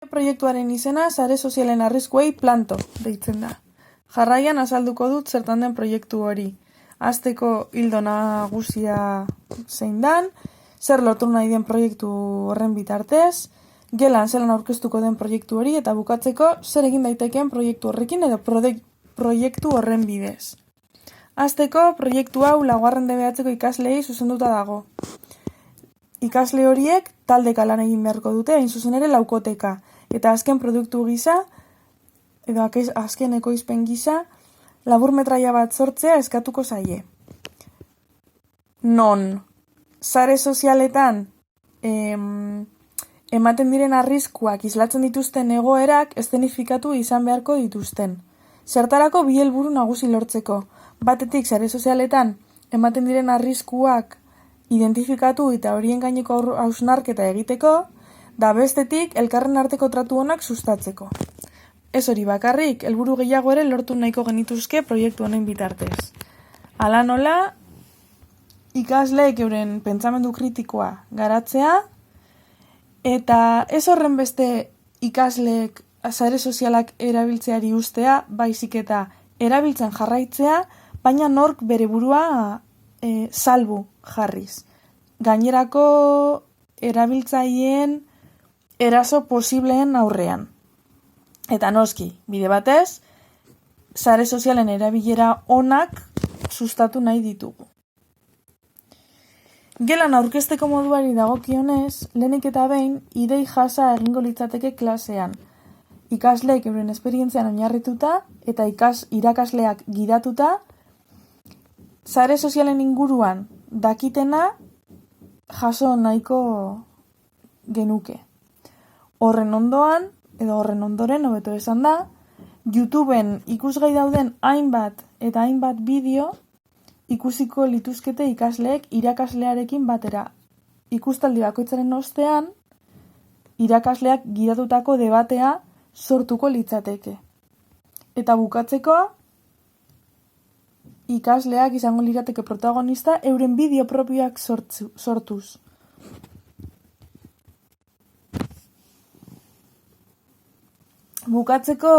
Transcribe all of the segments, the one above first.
Proiektuaren izena sare sozialen arriskuei planto deitzen da. Jarraian azalduko dut zertan den proiektu hori. Hasteko ildo nagusia zein dan, zer lortu nahi den proiektu horren bitartez, gelan zelan aurkeztuko den proiektu hori eta bukatzeko zer egin daitekeen proiektu horrekin edo proiektu horren bidez. Hasteko proiektu hau laugarren DBH-ko ikasleei zuzenduta dago. Ikasle horiek taldeka lan egin beharko dute, hain zuzen ere laukoteka. Eta azken produktu gisa, edo azken ekoizpen gisa, laburmetraia bat sortzea eskatuko zaie. Non, sare sozialetan ematen diren arriskuak islatzen dituzten egoerak eszenifikatu izan beharko dituzten. Zertarako bi helburu nagusi lortzeko. Batetik, sare sozialetan ematen diren arriskuak identifikatu eta horien gaineko hausnarketa egiteko, da bestetik elkarren arteko tratu onak sustatzeko. Ez hori bakarrik, helburu gehiago ere lortu nahiko genituzke proiektu honen bitartez. Hala nola, ikasleek euren pentsamendu kritikoa garatzea, eta ez horren beste ikasleek sare sozialak erabiltzeari ustea, baizik eta erabiltzen jarraitzea, baina nork bere burua salbu jarriz. Gainerako erabiltzaileen eraso posibleen aurrean. Eta noski, bide batez, sare sozialen erabilera onak sustatu nahi ditugu. Gelan aurkezteko moduari dagokionez, lehenik eta behin idei jasa egingo litzateke klasean. Ikasleek euren esperientzian oinarrituta eta irakasleak gidatuta, sare sozialen inguruan dakitena jaso nahiko genuke. Horren ondoan, edo horren ondoren, hobeto esan da, YouTubeen ikusgai dauden hainbat eta hainbat bideo ikusiko lituzkete ikasleek irakaslearekin batera. Ikustaldi bakoitzaren ostean, irakasleak gidatutako debatea sortuko litzateke. Eta bukatzeko, ikasleak izango lirateke protagonista euren bideo propioak sortuz. Bukatzeko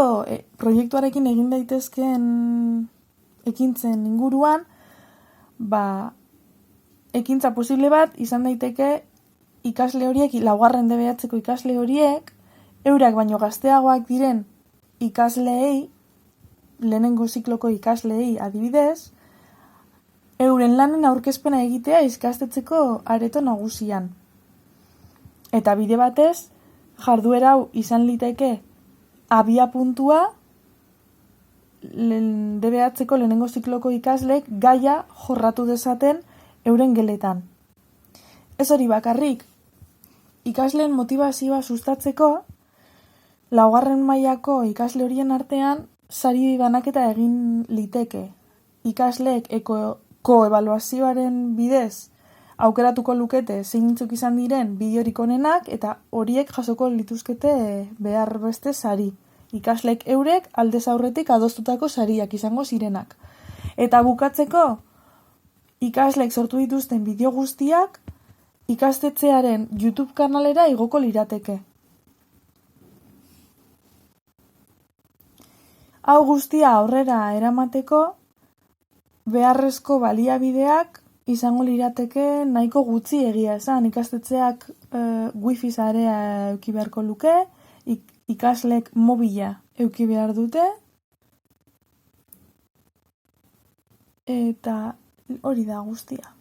proiektuarekin egin daitezkeen ekintzen inguruan, ekintza posible bat izan daiteke ikasle horiek, laugarren DBH-ko ikasle horiek, eurak baino gazteagoak diren ikasleei, lehenengo zikloko ikasleei adibidez, euren lanen aurkezpena egitea ikastetxeko areto nagusian. Eta bide batez, jarduera hau izan liteke abia puntua DBH-ko lehenengo zikloko ikasleek gaia jorratu dezaten euren geletan. Ez hori bakarrik, ikasleen motivazioa sustatzeko, laugarren mailako ikasle horien artean sari banaketa egin liteke. Ikasleek koebaluazioaren bidez aukeratuko lukete zeintzuk izan diren bideorik onenak eta horiek jasoko lituzkete behar beste sari. Ikasleek eurek aldez aurretik adostutako sariak izango zirenak. Eta bukatzeko, ikasleek sortu dituzten bideo guztiak ikastetxearen YouTube kanalera igoko lirateke. Hau guztia aurrera eramateko, beharrezko baliabideak izango lirateke nahiko gutxi egia esan. Ikastetxeak wifi sarea eduki beharko luke, ikasleek mobila eduki behar dute, eta hori da guztia.